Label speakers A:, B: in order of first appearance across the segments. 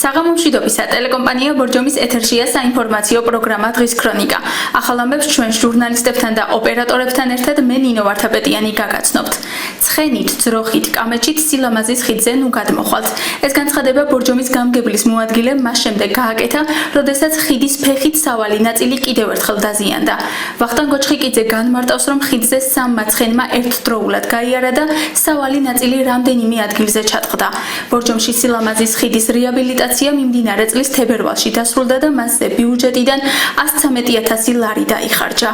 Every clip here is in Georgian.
A: საღამომშვიდობისა ტელეკომპანია ბორჯომის ეთერშია საინფორმაციო პროგრამა დღის ქრონიკა. ახალ ამბებს ჩვენ ჟურნალისტებთან და ოპერატორებთან ერთად მე ნინო ვარდაპეტიანი გაგაცნობთ. ცხენით, ძროხით, კამეჩით, სილამაზის ხიდზე ნუ გადმოხვალთ. ეს განცხადება ბორჯომის გამგებლის მოადგილემ მას შემდეგ გააკეთა, როდესაც ხიდის ფეხით სავალი ნაწილი კიდევ ერთხელ დაზიანდა. ვახტანგ გოჩხიკიძე განმარტავს, რომ ხიდზე სამმა ცხენმა ერთდროულად გაიარა და სავალი ნაწილი რამდენიმე ადგილზე ჩატყდა. ბორჯომში სილამაზის ხიდის რეაბილიტაცია მიმდინარე წლის თებერვალში დასრულდა და მასზე ბიუჯეტიდან 113,000 ლარი დაიხარჯა.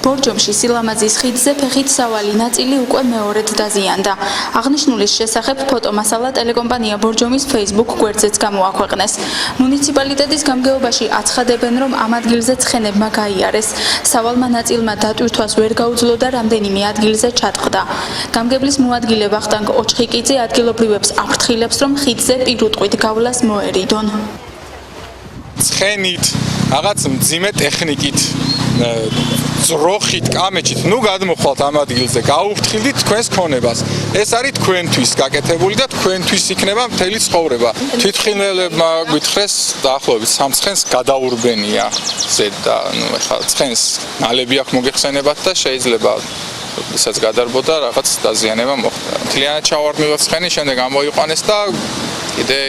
A: ბორჯომში სილამაზის ხიდზე ფეხით სავალი ნაწილი უკვე მეორედ დაზიანდა. აღნიშნულის შესახებ ფოტომასალა ტელეკომპანია ბორჯომის Facebook გვერდზეც გამოაქვეყნეს. მუნიციპალიტეტის გამგეობაში აცხადებენ, რომ ამ ადგილზე ცხენებმა გაიარეს. სავალმა ნაწილმა დატვირთვას ვერ გაუძლო და რამდენიმე ადგილზე ჩატყდა. გამგებლის მოადგილე ვახტანგ ოჩხიკიძე ადგილობრივებს აფრთხილებს, რომ ხიდზე პირუტყვით გავლას მოერიდონ.
B: ცხენით, რაღაც მძიმე ტექნიკით ძროხით, კამეჩით, ნუ გადმოხვალთ ამ ადგილზე, გაუფრთხილდით თქვენს ქონებას. ეს არის თქვენთვის გაკეთებული და თქვენთვის იქნება მთელი ცხოვრება. თვითმხილველებმა გითხრეს დაახლოებით 3 ცხენს გადაურბენია ზედ და ეხლა ცხენს ნალები აქვს მოგეხსენებათ და შეიძლება ისაც გადარბოდა რაღაც დაზიანება მოხდა. მთლიანად ჩავარდმივად ცხენი, შემდეგ ამოიყვანეს და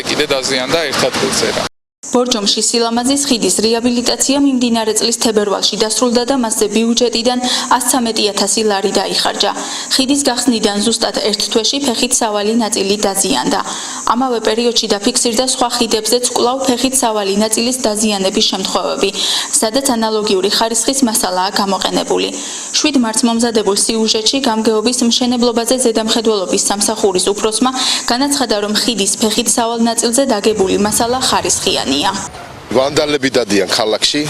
B: კიდე დაზიანდა ერთ ადგილზე.
A: ბორჯომში სილამაზის ხიდის რეაბილიტაცია მიმდინარე წლის თებერვალში დასრულდა და მასზე ბიუჯეტიდან 113,000 ლარი დაიხარჯა. ხიდის გახსნიდან ზუსტად ერთ თვეში ფეხით სავალი ნაწილი დაზიანდა. ამავე პერიოდში დაფიქსირდა სხვა ხიდებზეც კვლავ ფეხით სავალი ნაწილის დაზიანების შემთხვევები, სადაც ანალოგიური ხარისხის მასალაა გამოყენებული. 7 მარტს მომზადებულ სიუჟეტში გამგეობის მშენებლობაზე ზედამხედველობის სამსახურის უფროსმა განაცხადა, რომ ხიდის ფეხით სავალ ნაწილზე დაგებული მასალა ხარისხიანია.
C: ვანდალები დადიან ქალაქში.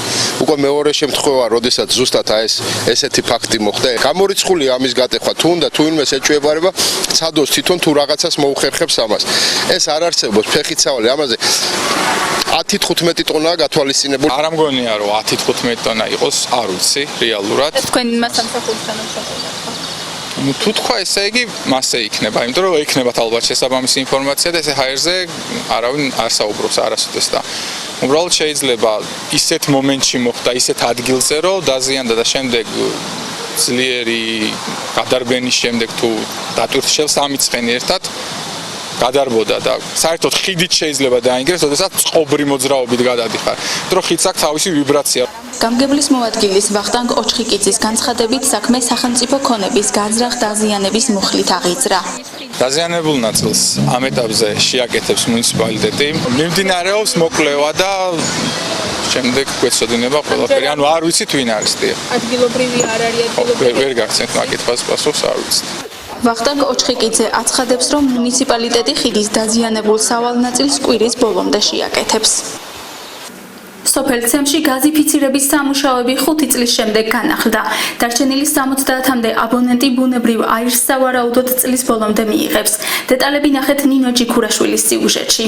C: უკვე მეორე შემთხვევა, როდესაც ზუსტად ესეთი ფაქტი მოხდა. გამორიცხულია ამის გატეხვა, თუნდა თუ ვინმეს ეჭვებარება, ცადოს თვითონ თუ რაღაცას მოუხერხებს ამას. ეს არ არსებობს ფეხით სავალი, ამაზე 10-15 ტონაა გათვალისწინებული.
B: არ ამგონია რომ 10-15 ტონა იყოს, არ ვიცი რეალურად.
A: ეს თქვენ მასამსახურთან შეგხვდება.
B: თუ თქვა ესე იგი მასე იქნება, იმიტომ რომ ექნებათ ალბათ შესაბამისი ინფორმაცია და ესე ჰაერზე არავინ არ საუბრობს არასოდეს და უბრალოდ შეიძლება ისეთ მომენტში მოხდა, ისეთ ადგილზე, რომ დაზიანდა და შემდეგ ძლიერი გადარბენის შემდეგ თუ დატვირთშელს ამი ცხენი ერთად გადარბოდა და საერთოდ ხიდით შეიძლება დაინგრეს, როდესაც წყობრი მოძრაობით გადადიხარ. დრო ხიდს აქვს თავისი ვიბრაცია.
A: გამგებლის მოადგილის ვახტანგ ოჩხიკიძის განცხადებით საქმე სახელმწიფო ქონების გაძრახ დაზიანების მუხლით აღიძრა.
B: დაზიანებულ ნაწილს ამ ეტაპზე შეაკეთებს მუნიციპალიტეტი. მიმდინარეობს მოკვლევა და შემდეგ გვეცოდინება ყველაფერი. ანუ არ ვიცით ვინ არის დიახ.
A: ადგილობრივი არ არის ადგილობრივი.
B: ვერ გაგცემთ მაგითხვას პასუხს არ ვიცით.
A: ვახტანგ ოჩხიკიძე აცხადებს, რომ მუნიციპალიტეტი ხიდის დაზიანებულ სავალ ნაწილს კვირის ბოლომდე შეაკეთებს. სოფელ ცემში გაზიფიცირების სამუშაოები 5 წლის შემდეგ განახლდა. დარჩენილი 70-მდე აბონენტი ბუნებრივ აირს სავარაუდოდ წლის ბოლომდე მიიღებს. დეტალები ნახეთ ნინო ჯიქურაშვილის სიუჟეტში.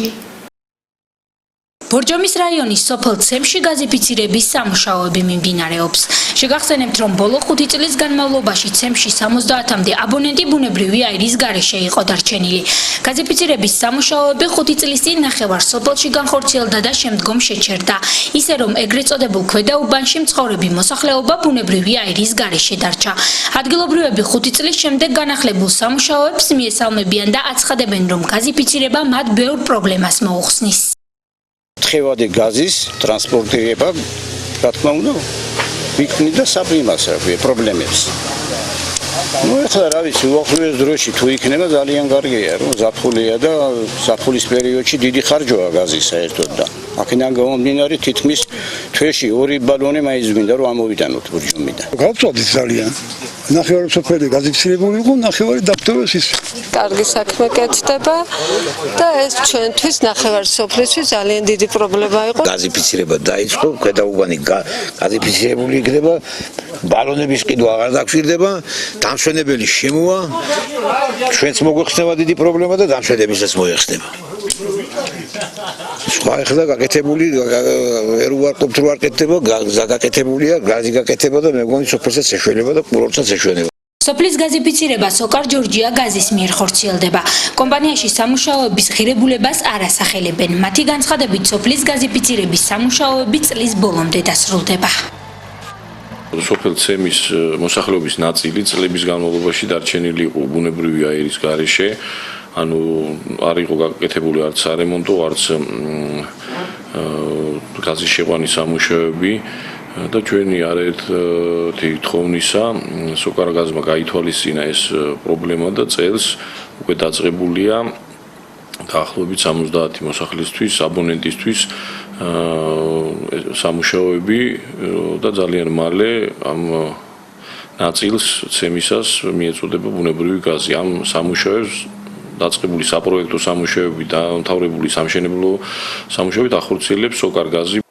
D: ბორჯომის რაიონის სოფელ ცემში გაზიფიცირების სამუშაოები მიმდინარეობს. შეგახსენებთ, რომ ბოლო 5 წლის განმავლობაში ცემში 70-მდე აბონენტი ბუნებრივი აირის გარეშე იყო დარჩენილი. გაზიფიცირების სამუშაოები 5 წლის წინ ნახევარ სოფელში განხორციელდა და შემდგომ შეჩერდა. ისე რომ ეგრეთ წოდებულ ქვედაუბანში მცხოვრები მოსახლეობა ბუნებრივი აირის გარეშე დარჩა. ადგილობრივები 5 წლის შემდეგ განახლებულ სამუშაოებს მიესალმებიან და აცხადებენ, რომ გაზიფიცირება მათ ბევრ პრობლემას მოუხსნის.
E: თხევადი გაზის ტრანსპორტირება, რა თქმა უნდა, ვიქმნიდა საფრთხეს პრობლემებს. ეხლა რა ვიცი, უახლოეს დროში თუ იქნება ძალიან კარგია, რომ ზაფხულია და ზაფხულის პერიოდში დიდი ხარჯოა გაზის საერთოდ და აქედან გამომდინარე თითქმის თვეში 2 ბალონი მაინც გვინდა რომ ამოვიტანოთ ბორჯომიდან.
F: გავწოდით ძალიან. ნახევარი სოფელი გაზიფიცირებული იყო, ნახევარი დაბტოვეს ის.
G: კარგი საქმე კეთდება და ეს ჩვენთვის ნახევარი სოფლისთვის ძალიან დიდი პრობლემა იყო.
H: გაზიფიცირება დაიწყო, ქვედაუბანი გაზიფიცირებული იქნება, ბალონების ყიდვა აღარ დაგვირდება, დამშვენებელი შემოვა, ჩვენც მოგვეხსნება დიდი პრობლემა და დამშვენებისაც მოეხსნება. სხვა ეხლა გაკეთებული ვერ უარყოფთ რომ არ კეთდება, გაკეთებულია, გაზი გაკეთება და მე მგონი სოფელსაც ეშველება და კურორტსაც ეშველება.
D: სოფლის გაზიფიცირება სოკარ ჯორჯია გაზის მიერ ხორციელდება. კომპანიაში სამუშაოების ღირებულებას არ ასახელებენ. მათი განცხადებით, სოფლის გაზიფიცირების სამუშაოები წლის ბოლომდე დასრულდება.
I: სოფელ ცემის მოსახლეობის ნაწილი წლების განმავლობაში დარჩენილი იყო ბუნებრივი აირის გარეშე, ანუ არ იყო გაკეთებული არც სარემონტო, არც გაზის შეყვანის სამუშაოები. და ჩვენი არაერთი თხოვნისა სოკარგაზმა გაითვალისწინა ეს პრობლემა და წელს უკვე დაწყებულია დაახლოებით 70 მოსახლისთვის, აბონენტისთვის სამუშაოები და ძალიან მალე ამ ნაწილს ცემისას მიეწოდება ბუნებრივი გაზი. ამ სამუშაოებს დაწყებული საპროექტო სამუშაოები და დამთავრებული სამშენებლო სამუშაოები ახორციელებს სოკარგაზი.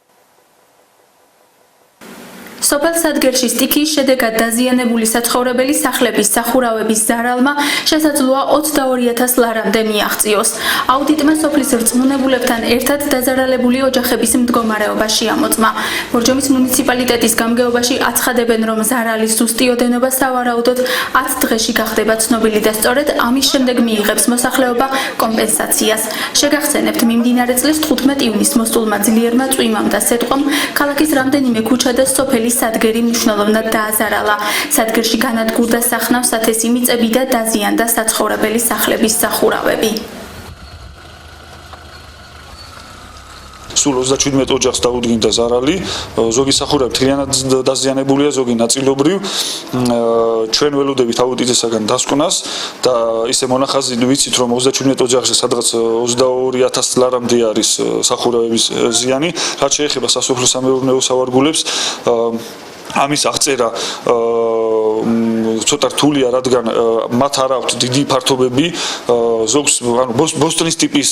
A: სოფელ სადგერში სტიქიის შედეგად დაზიანებული საცხოვრებელი სახლების სახურავების ზარალმა შესაძლოა 22,000 ლარამდე მიაღწიოს. აუდიტმა სოფლის რწმუნებულებთან ერთად დაზარალებული ოჯახების მდგომარეობა შეამოწმა. ბორჯომის მუნიციპალიტეტის გამგეობაში აცხადებენ, რომ ზარალის ზუსტი ოდენობა სავარაუდოდ 10 დღეში გახდება ცნობილი და სწორედ ამის შემდეგ მიიღებს მოსახლეობა კომპენსაციას. შეგახსენებთ, მიმდინარე წლის 15 ივნისს მოსულმა ძლიერმა წვიმამ და სეტყვამ ქალაქის რამდენიმე ქუჩა და სოფელი სადგერი მნიშვნელოვნად დააზარალა. სადგერში განადგურდა სახნავ სათესი მიწები და დაზიანდა საცხოვრებელი სახლების სახურავები.
J: სულ 37 ოჯახს დაუდგინდა ზარალი, ზოგი სახურავი მთლიანად დაზიანებულია, ზოგი ნაწილობრივ. ჩვენ ველოდებით აუდიტისაგან დასკვნას და ისე მონახაზი ვიცით, რომ 37 ოჯახში სადღაც 22,000 ლარამდე არის სახურავების ზიანი, რაც შეეხება სასოფლო-სამეურნეო სავარგულებს. ამის აღწერა ცოტა რთულია, რადგან მათ არ აქვთ დიდი ფართობები, ზოგს ანუ ბოსტონის ტიპის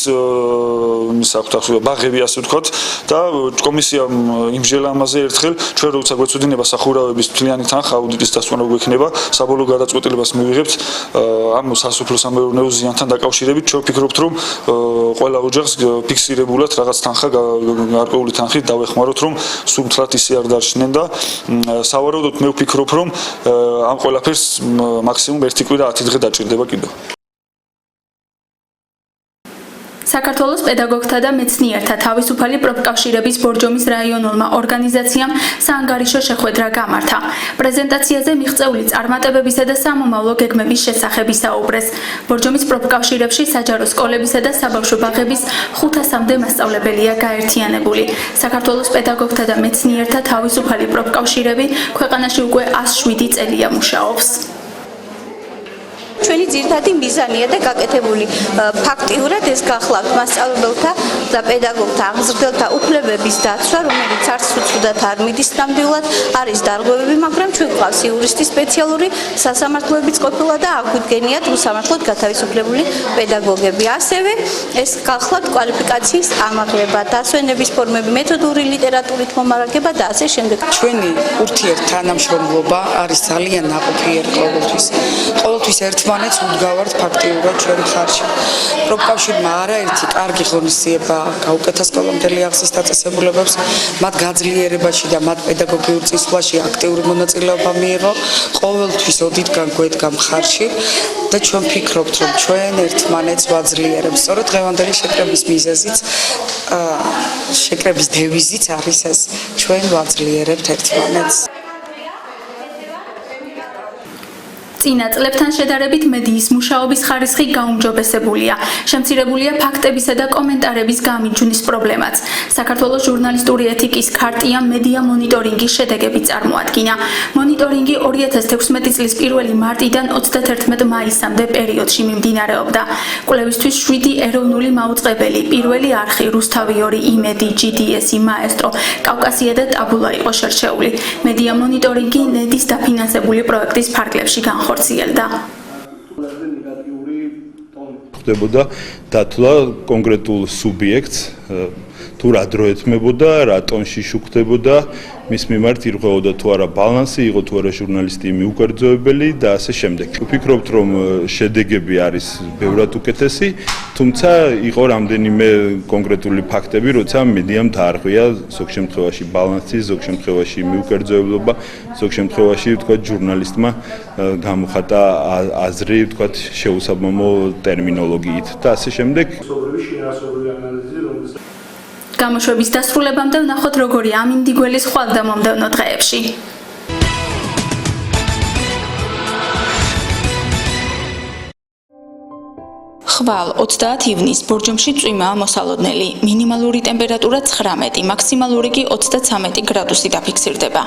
J: ბაღები ასე ვთქვათ და კომისიამ იმჟელა ამაზე ერთხელ ჩვენ როცა გვეცოდინება სახურავების მთლიანი თანხა აუდიტის დასკვნა გვექნება, საბოლოო გადაწყვეტილებას მივიღებთ ამ სასოფლო-სამეურნეო ზიანთან დაკავშირებით. ჩვენ ვფიქრობთ, რომ ყველა ოჯახს ფიქსირებულად რაღაც თანხა გარკვეული თანხით დავეხმაროთ, რომ სულ მთლად ისე არ დარჩნენ და სავარაუდოდ მე ვფიქრობ, რომ ამ ყველაფერს მაქსიმუმ 1 კვირა 10 დღე დაჭირდება კიდევ.
A: საქართველოს პედაგოგთა და მეცნიერთა თავისუფალი პროფკავშირების ბორჯომის რაიონულმა ორგანიზაციამ საანგარიშო შეხვედრა გამართა. პრეზენტაციაზე მიღწეული წარმატებებისა და სამომავლო გეგმების შესახებ ისაუბრეს. ბორჯომის პროფკავშირებში საჯარო სკოლებისა და საბავშვო ბაღების 500-მდე მასწავლებელია გაერთიანებული. საქართველოს პედაგოგთა და მეცნიერთა თავისუფალი პროფკავშირები ქვეყანაში უკვე 107 წელია მუშაობს.
K: ჩვენი ძირითადი მიზანია და გაკეთებული ფაქტიურად ეს გახლავთ მასწავლებელთა და პედაგოგთა აღმზრდელთა უფლებების დაცვა, რომელიც არც უცუდად არ მიდის ნამდვილად, არის დარღვევები, მაგრამ ჩვენ გვყავს იურისტი სპეციალური სასამართლოებიც ყოფილა და აგვიდგენიათ უსამართლოდ გათავისუფლებული პედაგოგები. ასევე ეს გახლავთ კვალიფიკაციის ამაღლება, დასვენების ფორმები, მეთოდური ლიტერატურით მომარაგება და ასე შემდეგ.
L: ჩვენი ურთიერთთანამშრომლობა არის ძალიან ნაყოფიერი ყოველთვის. ყოველთვის ერთმანეთს უდგავართ ფაქტიურად ჩვენ ხარჯი. პროფკავშირმა არაერთი კარგი ღონისძიება გაუკეთა სკოლამდელი აღზრდის დაწესებულებებს, მათ გაძლიერებაში და მათ პედაგოგიურ წინსვლაში აქტიური მონაწილეობა მიიღო. ყოველთვის ოდითგან გვედგა მხარში და ჩვენ ვფიქრობთ, რომ ჩვენ ერთმანეთს ვაძლიერებთ. სწორედ დღევანდელი შეკრების მიზეზიც, შეკრების დევიზიც არის ეს, ჩვენ ვაძლიერებთ ერთმანეთს.
A: წინა წლებთან შედარებით მედიის მუშაობის ხარისხი გაუმჯობესებულია. შემცირებულია ფაქტებისა და კომენტარების გამიჯვნის პრობლემაც. საქართველოს ჟურნალისტური ეთიკის ქარტია მედია მონიტორინგის შედეგები წარმოადგინა. მონიტორინგი 2016 წლის 1 მარტიდან 31 მაისამდე პერიოდში მიმდინარეობდა. კვლევისთვის 7 ეროვნული მაუწყებელი, პირველი არხი, რუსთავი 2, იმედი, GDS-ი, მაესტრო, კავკასია და ტაბულა იყო შერჩეული. მედია მონიტორინგი ნედის დაფინანსებული პროექტის ფარგლებში განხორციელდა.
M: ხდებოდა დათვლა კონკრეტულ სუბიექტს თუ რა დრო ეთმებოდა, რა ტონში შუქდებოდა, მის მიმართ ირღვეოდა თუ არა ბალანსი, იყო თუ არა ჟურნალისტი მიუკერძოებელი და ასე შემდეგ. ვფიქრობთ, რომ შედეგები არის ბევრად უკეთესი, თუმცა იყო რამდენიმე კონკრეტული ფაქტები, როცა მედიამ დაარღვია ზოგ შემთხვევაში ბალანსი, ზოგ შემთხვევაში მიუკერძოებულობა, ზოგ შემთხვევაში ვთქვათ ჟურნალისტმა გამოხატა აზრი, ვთქვათ შეუსაბამო ტერმინოლოგიით და ასე შემდეგ.
A: გამოშვების დასრულებამდე ვნახოთ როგორი ამინდი გველის ხვალ და მომდევნო დღეებში. ხვალ 30 ივნის ბორჯომში წვიმაა მოსალოდნელი. მინიმალური ტემპერატურა 19, მაქსიმალური კი 33 გრადუსი დაფიქსირდება.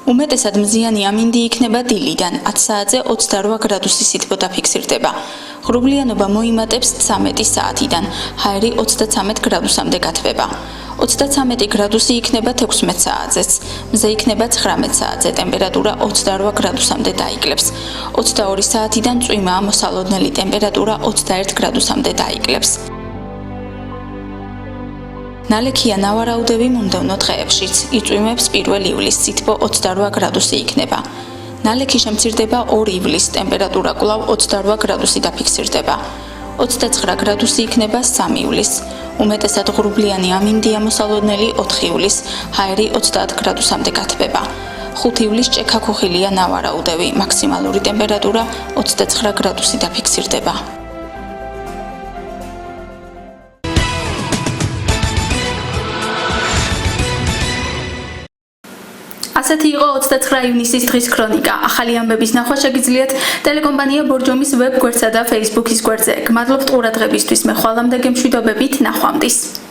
A: უმეტესად მზიანი ამინდი იქნება დილიდან, 10 საათზე 28 გრადუსი სითბო დაფიქსირდება. ღრუბლიანობა მოიმატებს 13 საათიდან, ჰაერი 33 გრადუსამდე გათბება. 33 გრადუსი იქნება 16 საათზეც, მზე იქნება 19 საათზე, ტემპერატურა 28 გრადუსამდე დაიკლებს. 22 საათიდან წვიმაა მოსალოდნელი, ტემპერატურა 21 გრადუსამდე დაიკლებს. ნალექია ნავარაუდები მომდევნო დღეებშიც, იწვიმებს 1 ივლისს, სითბო 28 გრადუსი იქნება. ნალექი შემცირდება 2 ივლისს, ტემპერატურა კვლავ 28 გრადუსი დაფიქსირდება. 29 გრადუსი იქნება 3 ივლისს. უმეტესად ღრუბლიანი ამინდია მოსალოდნელი 4 ივლისს, ჰაერი 30 გრადუსამდე გათბება. 5 ივლისს ჭექაქუხილია ნავარაუდები, მაქსიმალური ტემპერატურა 29 გრადუსი დაფიქსირდება. ასეთი იყო 29 ივნისის დღის ქრონიკა. ახალი ამბების ნახვა შეგიძლიათ ტელეკომპანია ბორჯომის ვებ გვერდსა და Facebook-ის გვერდზე. გმადლობთ ყურადღებისთვის. მე ხვალამდე გემშვიდობებით, ნახვამდის.